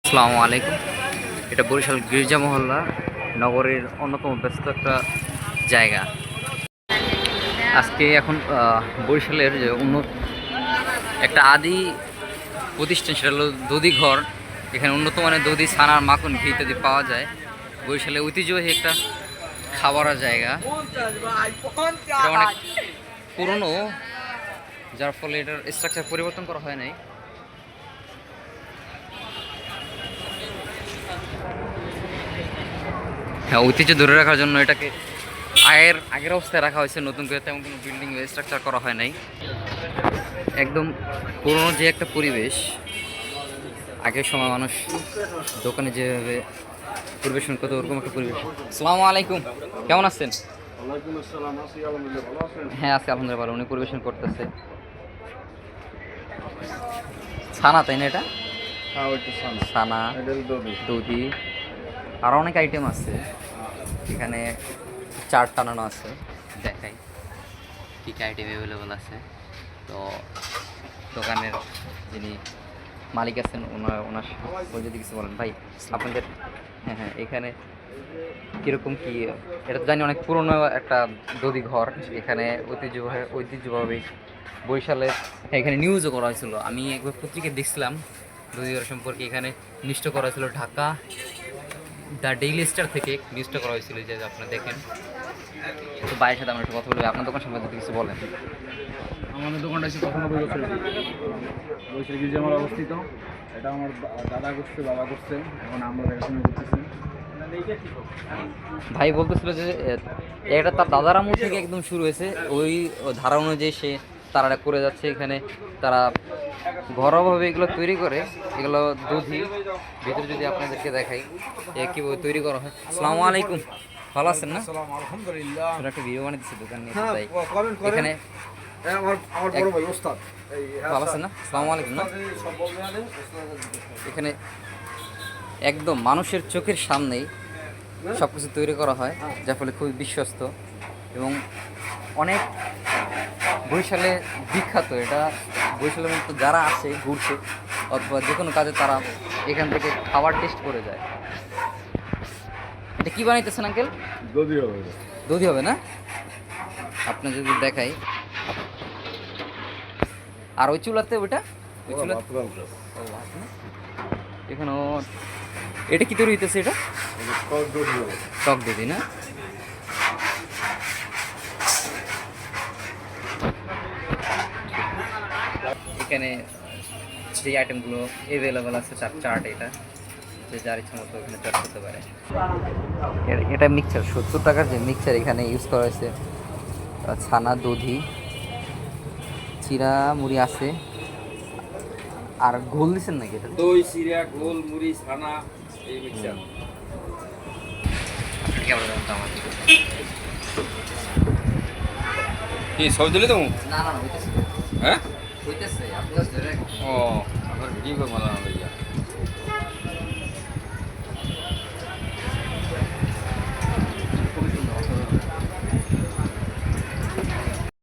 আসসালামু আলাইকুম। এটা বরিশাল গির্জা মহল্লা নগরের অন্যতম ব্যস্ত একটা জায়গা। আজকে এখন বরিশালের যে একটা আদি প্রতিষ্ঠান, সেটা হলো দধি ঘর। এখানে উন্নত মানের দধি, ছানার মাখন, ঘি ইত্যাদি পাওয়া যায়। বরিশালের ঐতিহ্যবাহী একটা খাবারের জায়গা। এটা অনেক পুরনো, যার ফলে এটার স্ট্রাকচার পরিবর্তন করা হয় নাই। হ্যাঁ, ঐতিহ্য ধরে রাখার জন্য এটাকে আগের অবস্থায় রাখা হয়েছে, নতুন করে তেমন কোনো বিল্ডিং স্ট্রাকচার করা হয় নাই। একদম পুরনো যে একটা পরিবেশ, আগের সময় মানুষ দোকানে যেভাবে পরিবেশন করতো ওরকম একটা পরিবেশ। আসসালামু আলাইকুম, কেমন আছেন? হ্যাঁ আছি আলহামদুলিল্লাহ ভালো। উনি পরিবেশন করতেছে ছানা, তাই না? এটা ছানা, দধি, আরও অনেক আইটেম আছে এখানে। চার টানানো আছে, দেখাই কী কী আইটেম অ্যাভেলেবল আছে। তো দোকানের যিনি মালিক আছেন ওনার যদি কিছু বলেন। ভাই আপনাদের, হ্যাঁ এখানে কীরকম কী? এটা তো জানি অনেক পুরনো একটা দধি ঘর। এখানে ঐতিহ্যভাবে বরিশালের, এখানে নিউজও করা হয়েছিল। আমি একবার পত্রিকায় দেখছিলাম দধি ঘর সম্পর্কে। এখানে নিউজটা করা হয়েছিল ঢাকা দ্য ডেইলি স্টার থেকে নিউজটা করা হয়েছিল, যে আপনারা দেখেন। তো ভাইয়ের সাথে আমরা একটু কথা বলবো। আপনার দোকান সম্পর্কে কিছু বলেন। আমাদের দোকানটা হচ্ছে 95 বছর বরিশাল গির্জামাল অবস্থিত। এটা আমার দাদা করছে, বাবা করছে, এখন আমরা দেখাশোনা করতেছি। ভাই বলতেছিল যে এটা তার দাদার আমল থেকে একদম শুরু হয়েছে, ওই ধারা অনুযায়ী সে তারা করে যাচ্ছে। এখানে তারা ঘরোয়াভাবে এগুলো তৈরি করে। এগুলো দধি, ভিতরে যদি আপনাদেরকে দেখাই কীভাবে তৈরি করা হয়। আসসালামু আলাইকুম, ভালো আছেন না? আলহামদুলিল্লাহ। একটা ভিডিও বানিয়ে দিচ্ছে দোকান নিয়ে, হ্যাঁ, তাই করেন। এখানে আমার বড় ভাই ওস্তাদ। ভালো আছেন না? আসসালামু আলাইকুম। না এখানে একদম মানুষের চোখের সামনেই সব কিছু তৈরি করা হয়, যার ফলে খুবই বিশ্বস্ত এবং অনেক বরিশালে বিখ্যাত। এটা বরিশালের মতো যারা আসে ঘুরতে অথবা যে কোনো কাজে, তারা এখান থেকে খাবার টেস্ট করে যায়। এটা কি বানাইতেছেন আঙ্কেল? দধি হবে না? আপনার যদি দেখাই, আর ওই চুলাতে ওইটা এখানেও এটা কি তৈরি হইতেছে? এটা টক দধি না? এখানে যে আইটেমগুলো অ্যাভেলেবেল আছে তার চার্ট, এটা যে যার ইচ্ছা মতো এখানে চার্ট করতে পারে। এটা মিক্সচার, 70 টাকার যে মিক্সচার এখানে ইউজ করা হয়েছে। ছানা, দধি, চিরা মুড়ি আছে। আর ঘোল দিচ্ছেন নাকি? এটা দই, চিরা, ঘোল, মুড়ি, ছানা, এই মিক্সচার। কেমন দাম আছে? কি সব দিলে তো? না হইতেছে। হ্যাঁ হইতেছে, আপনি ধরে ও আবার কি করবো না